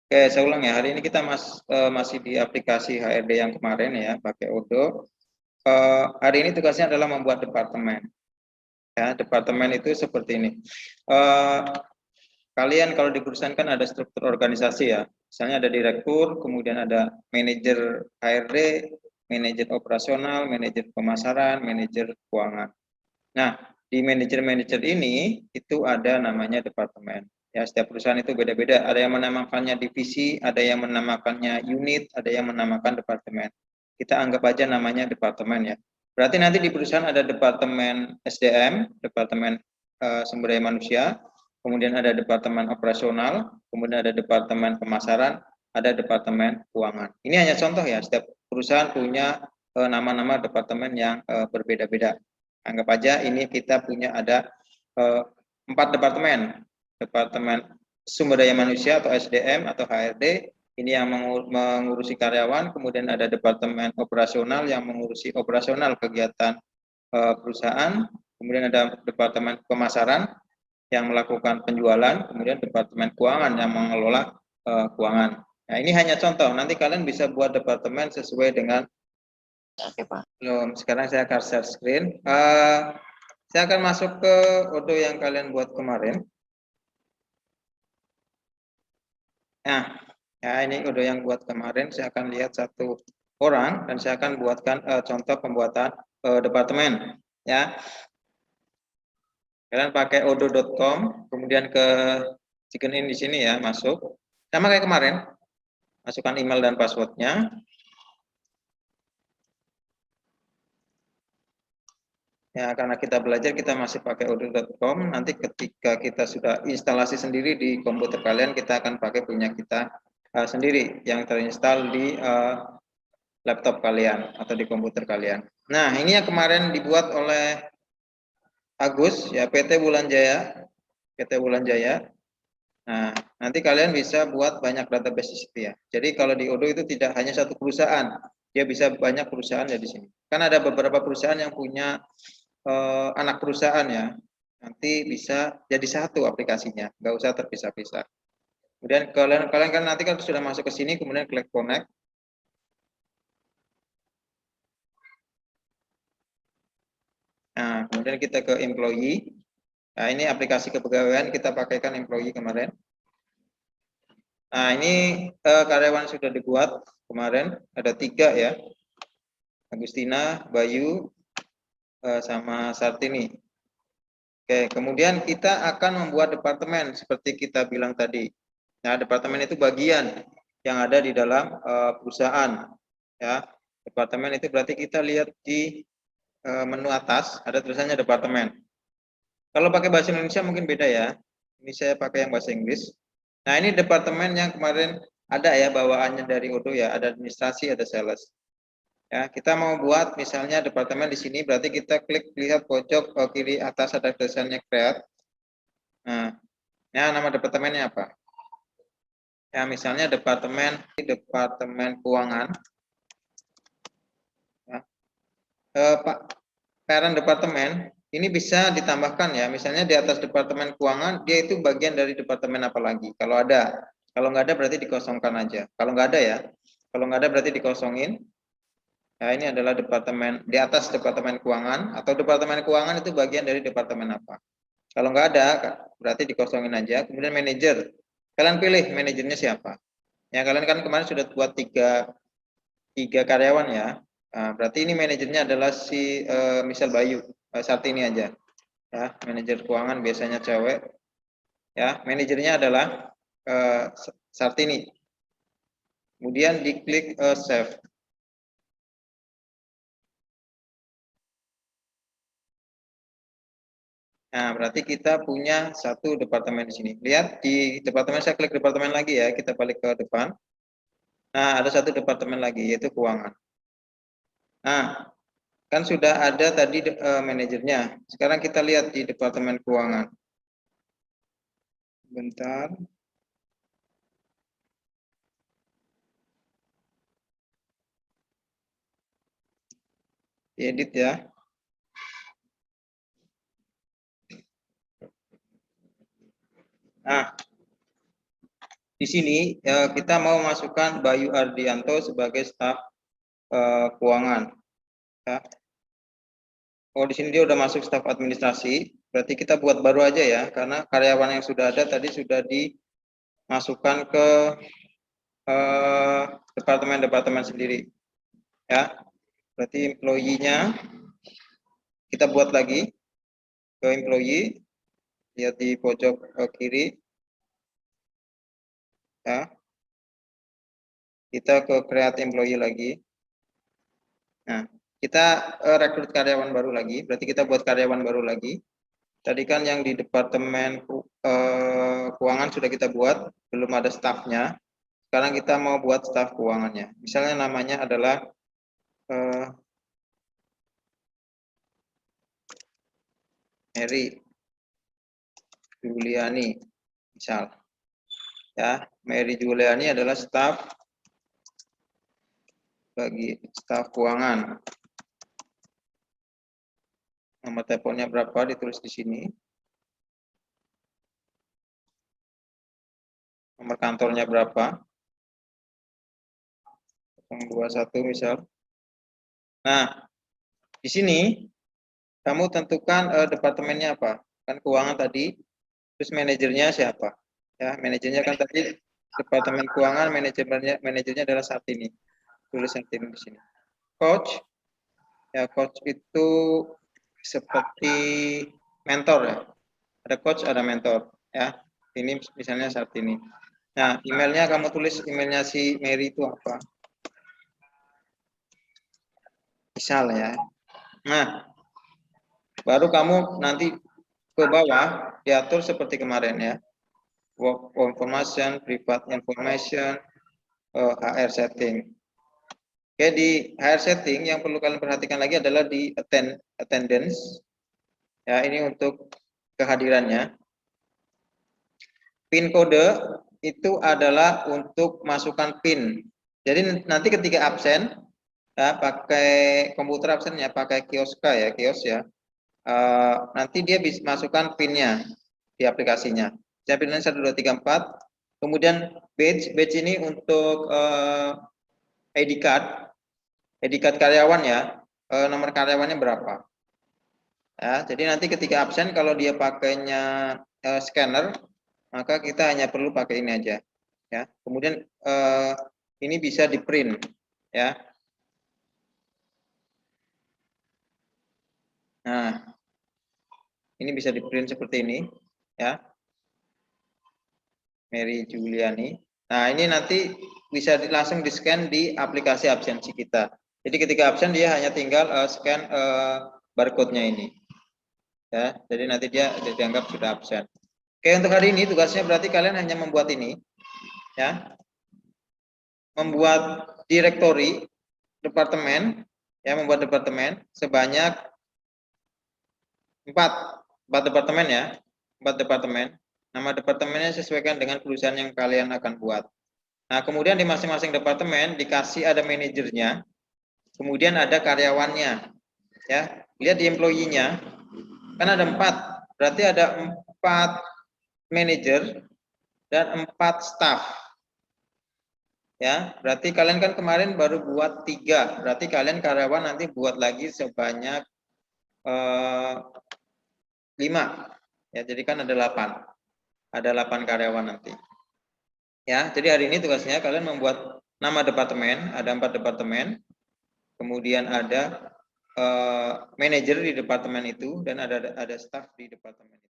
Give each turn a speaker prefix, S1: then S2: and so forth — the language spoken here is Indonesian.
S1: Oke, saya ulang ya. Hari ini kita masih di aplikasi HRD yang kemarin ya, pakai Odoo. Hari ini tugasnya adalah membuat departemen. Ya, departemen itu seperti ini. Eh, Kalian kalau di perusahaan kan ada struktur organisasi ya. Misalnya ada direktur, kemudian ada manajer HRD, manajer operasional, manajer pemasaran, manajer keuangan. Nah, di manajer-manajer ini itu ada namanya departemen. Ya, setiap perusahaan itu beda-beda. Ada yang menamakannya divisi, ada yang menamakannya unit, ada yang menamakan departemen. Kita anggap aja namanya departemen ya. Berarti nanti di perusahaan ada departemen SDM, departemen sumber daya manusia, kemudian ada departemen operasional, kemudian ada departemen pemasaran, ada departemen keuangan. Ini hanya contoh ya, setiap perusahaan punya nama-nama departemen yang berbeda-beda. Anggap aja ini kita punya ada 4 departemen. Departemen sumber daya manusia atau SDM atau HRD, ini yang mengurusi karyawan, kemudian ada departemen operasional yang mengurusi operasional kegiatan perusahaan, kemudian ada departemen pemasaran yang melakukan penjualan, kemudian departemen keuangan yang mengelola keuangan. Nah, ini hanya contoh, nanti kalian bisa buat departemen sesuai dengan. Oke, Pak. Belum, sekarang saya akan share screen. Saya akan masuk ke Odoo yang kalian buat kemarin. Nah, ya ini Odoo yang buat kemarin. Saya akan lihat satu orang dan saya akan buatkan contoh pembuatan departemen. Ya, kalian pakai odoo.com, kemudian ke chicken in di sini ya, masuk. Sama kayak kemarin, masukkan email dan passwordnya. Ya, karena kita belajar kita masih pakai odoo.com, nanti ketika kita sudah instalasi sendiri di komputer kalian, kita akan pakai punya kita sendiri yang terinstall di laptop kalian atau di komputer kalian. Nah, ini yang kemarin dibuat oleh Agus ya, PT Bulan Jaya. PT Bulan Jaya. Nah, nanti kalian bisa buat banyak database di situ ya. Jadi kalau di Odoo itu tidak hanya satu perusahaan, dia bisa banyak perusahaan ya di sini. Kan ada beberapa perusahaan yang punya anak perusahaan ya, nanti bisa jadi satu aplikasinya, nggak usah terpisah-pisah. Kemudian kalian kan nanti kan sudah masuk ke sini, kemudian klik connect. Nah, kemudian kita ke employee. Nah, ini aplikasi kepegawaian kita pakaikan employee kemarin. Nah, ini karyawan sudah dibuat kemarin, ada 3 ya, Agustina, Bayu, sama Sartini. Oke, kemudian kita akan membuat departemen seperti kita bilang tadi. Nah, departemen itu bagian yang ada di dalam perusahaan. Ya, departemen itu berarti kita lihat di menu atas ada tulisannya departemen. Kalau pakai bahasa Indonesia mungkin beda ya. Ini saya pakai yang bahasa Inggris. Nah, ini departemen yang kemarin ada ya bawaannya dari Odoo ya, ada administrasi, ada sales. Ya, kita mau buat misalnya departemen di sini, berarti kita klik lihat pojok kiri atas ada tulisannya create. Nah, ya nama departemennya apa? Ya, misalnya departemen keuangan. Ya. Pak parent departemen ini bisa ditambahkan ya. Misalnya di atas departemen keuangan, dia itu bagian dari departemen apa lagi? Kalau ada, kalau nggak ada berarti dikosongkan aja. Kalau nggak ada ya, kalau nggak ada berarti dikosongin. Nah, ini adalah departemen di atas departemen keuangan atau departemen keuangan itu bagian dari departemen apa. Kalau nggak ada berarti dikosongin aja. Kemudian manajer, kalian pilih manajernya siapa. Ya kalian kan kemarin sudah buat tiga karyawan ya. Nah, berarti ini manajernya adalah si misal Bayu saat ini aja. Ya manajer keuangan biasanya cewek. Ya manajernya adalah Sartini. Kemudian diklik save. Nah, berarti kita punya satu departemen di sini. Lihat di departemen, saya klik departemen lagi ya, kita balik ke depan. Nah, ada satu departemen lagi, yaitu keuangan. Nah, kan sudah ada tadi manajernya. Sekarang kita lihat di departemen keuangan. Bentar. Edit ya. Nah, di sini kita mau masukkan Bayu Ardianto sebagai staf keuangan. Ya. Oh, di sini dia udah masuk staf administrasi, berarti kita buat baru aja ya, karena karyawan yang sudah ada tadi sudah dimasukkan ke departemen-departemen sendiri. Ya, berarti employee-nya kita buat lagi ke employee, lihat di pojok kiri. Ya, kita ke create employee lagi. Nah, kita rekrut karyawan baru lagi, berarti kita buat karyawan baru lagi. Tadi kan yang di departemen keuangan sudah kita buat, belum ada stafnya. Sekarang kita mau buat staf keuangannya. Misalnya namanya adalah Mary Juliani, misal. Ya, Mary Juliani adalah staf bagi staf keuangan. Nomor teleponnya berapa ditulis di sini. Nomor kantornya berapa? 021 misal. Nah, di sini kamu tentukan departemennya apa. Kan keuangan tadi, terus manajernya siapa? Ya, manajernya kan tadi departemen keuangan, manajernya adalah Sartini. Tulis Sartini di sini. Coach, ya coach itu seperti mentor ya. Ada coach, ada mentor ya. Ini misalnya Sartini. Nah, emailnya kamu tulis emailnya si Mary itu apa? Misal ya. Nah, baru kamu nanti ke bawah diatur seperti kemarin ya. Work information, private information, HR setting. Oke, di HR setting yang perlu kalian perhatikan lagi adalah di attendance. Ya, ini untuk kehadirannya. PIN kode itu adalah untuk masukkan PIN. Jadi nanti ketika absen, ya, pakai komputer absennya, pakai kioska ya, kios ya. Nanti dia bisa masukkan PIN-nya di aplikasinya. Saya PIN-nya 1, 2, 3, 4. Kemudian badge ini untuk ID card karyawan ya, nomor karyawannya berapa. Ya, jadi nanti ketika absen kalau dia pakainya scanner, maka kita hanya perlu pakai ini aja. Ya, kemudian ini bisa di print ya. Nah, ini bisa di print seperti ini ya. Mary Juliani. Nah, ini nanti bisa langsung di scan di aplikasi absensi kita. Jadi ketika absen dia hanya tinggal scan barcode-nya ini. Ya, jadi nanti dia dianggap sudah absen. Oke, untuk hari ini tugasnya berarti kalian hanya membuat ini ya. Membuat direktori departemen ya, membuat departemen sebanyak 4 departemen ya. 4 departemen. Nama departemennya sesuaikan dengan perusahaan yang kalian akan buat. Nah, kemudian di masing-masing departemen dikasih ada manajernya, kemudian ada karyawannya. Ya, lihat di employee-nya, kan ada 4, berarti ada 4 manajer dan 4 staff. Ya, berarti kalian kan kemarin baru buat 3, berarti kalian karyawan nanti buat lagi sebanyak 5. Ya, jadi kan ada 8. Ada 8 karyawan nanti. Ya, jadi hari ini tugasnya kalian membuat nama departemen, ada 4 departemen, kemudian ada manajer di departemen itu dan ada staff di departemen itu.